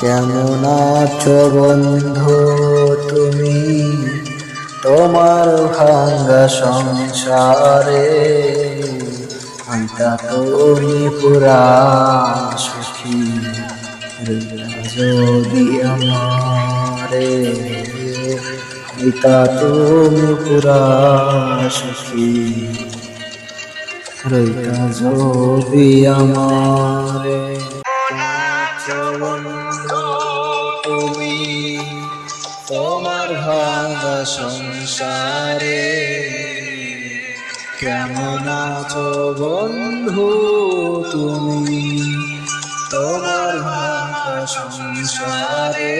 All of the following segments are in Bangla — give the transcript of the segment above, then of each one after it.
কেমন আছো বন্ধু তুমি তোমার ভাঙ্গা সংসারে? আইতা তুমি পুরা সুখী যদি আমারে, আইতা তুমি পুরা সুখী রইতা যদি আমারে। তুমি তোমার ভাঙা সংসারে, কেমন আছো বন্ধু তুমি তোমার ভাঙা সংসারে?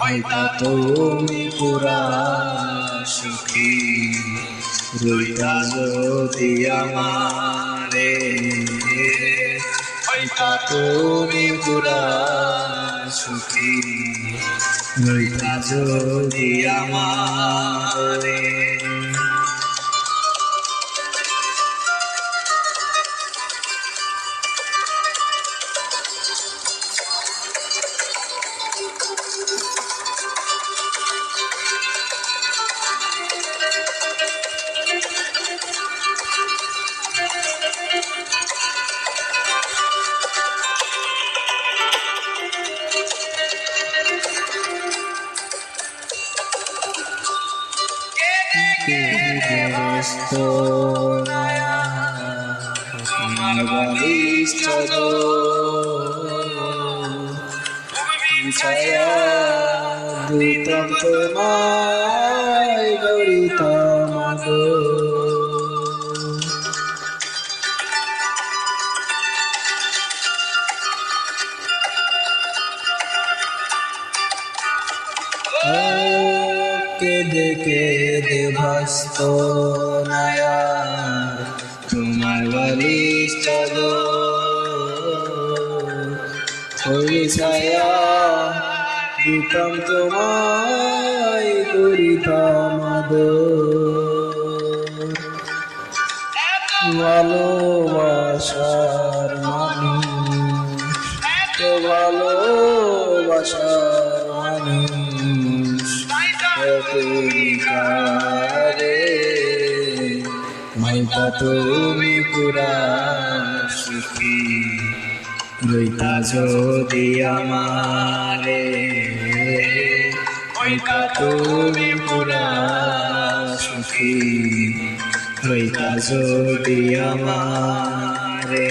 হয়তো তুমি পুরা সুখী রইতা যদি আমারে, হয়তো তুমি পুরা সুখী রইতা যদি আমারে। তোমার বালিশ ছায়া দিতাম তোমায় গরিতাম গো, কেঁদে কেঁদে ভাসত নয়া তোমার বালিশ ওই ছায়া দিতাম তোমায় করিতাম ভালোবাসার মানুষ তো ভালোবাসার মানুষ রে, হয়তো তুমি পুরা সুখী রইতা যদি আমারে, হয়তো তুমি পুরা সুখী রইতা যদি আমারে।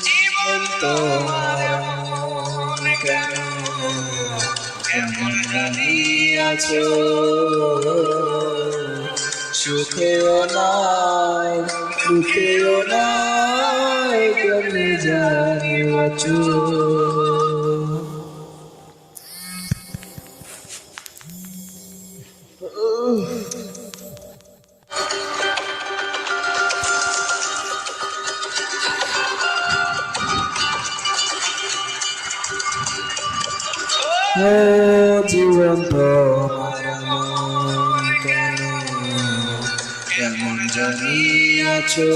জীবন তোমার কেন কেমন জানিয়াছো, সুখেও নাই সুখেও নাই কেমন জানিয়াছো। জীবন তোমার কেন কেমন জানিয়াছো,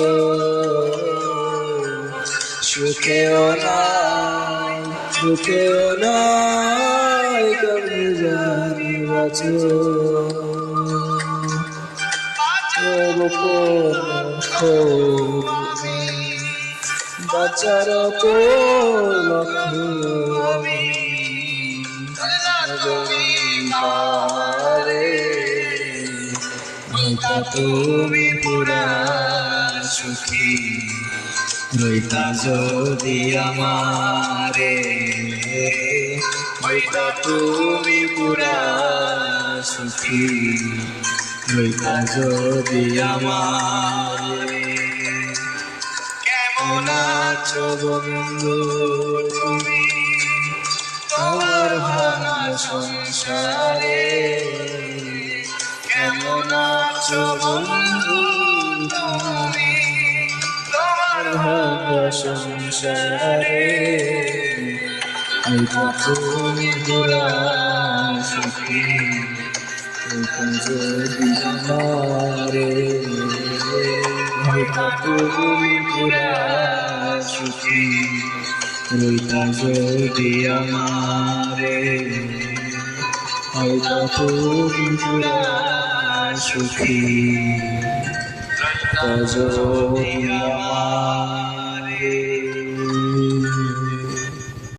সুখেও নাই সুখেও নাই কেমন জানিয়াছো। বাচ্চার তুমি পুরা সুখী রইতা যদি আমারে, হয়তো তুমি পুরা সুখী রইতা যদি আমারে। কেমন আছো বন্ধু তুমি তোমার ভাঙা সংসারে, কেমন আছো বন্ধু তুমি তোমার ভাঙা সংসারে, হয়তো তুমি পুরা সুখী, হয়তো যদি আমারে, হয়তো তুমি পুরা সুখী, রইতা যদি আমারে, হয়তো তুমি পুরা সুখী, রইতা যদি আমারে।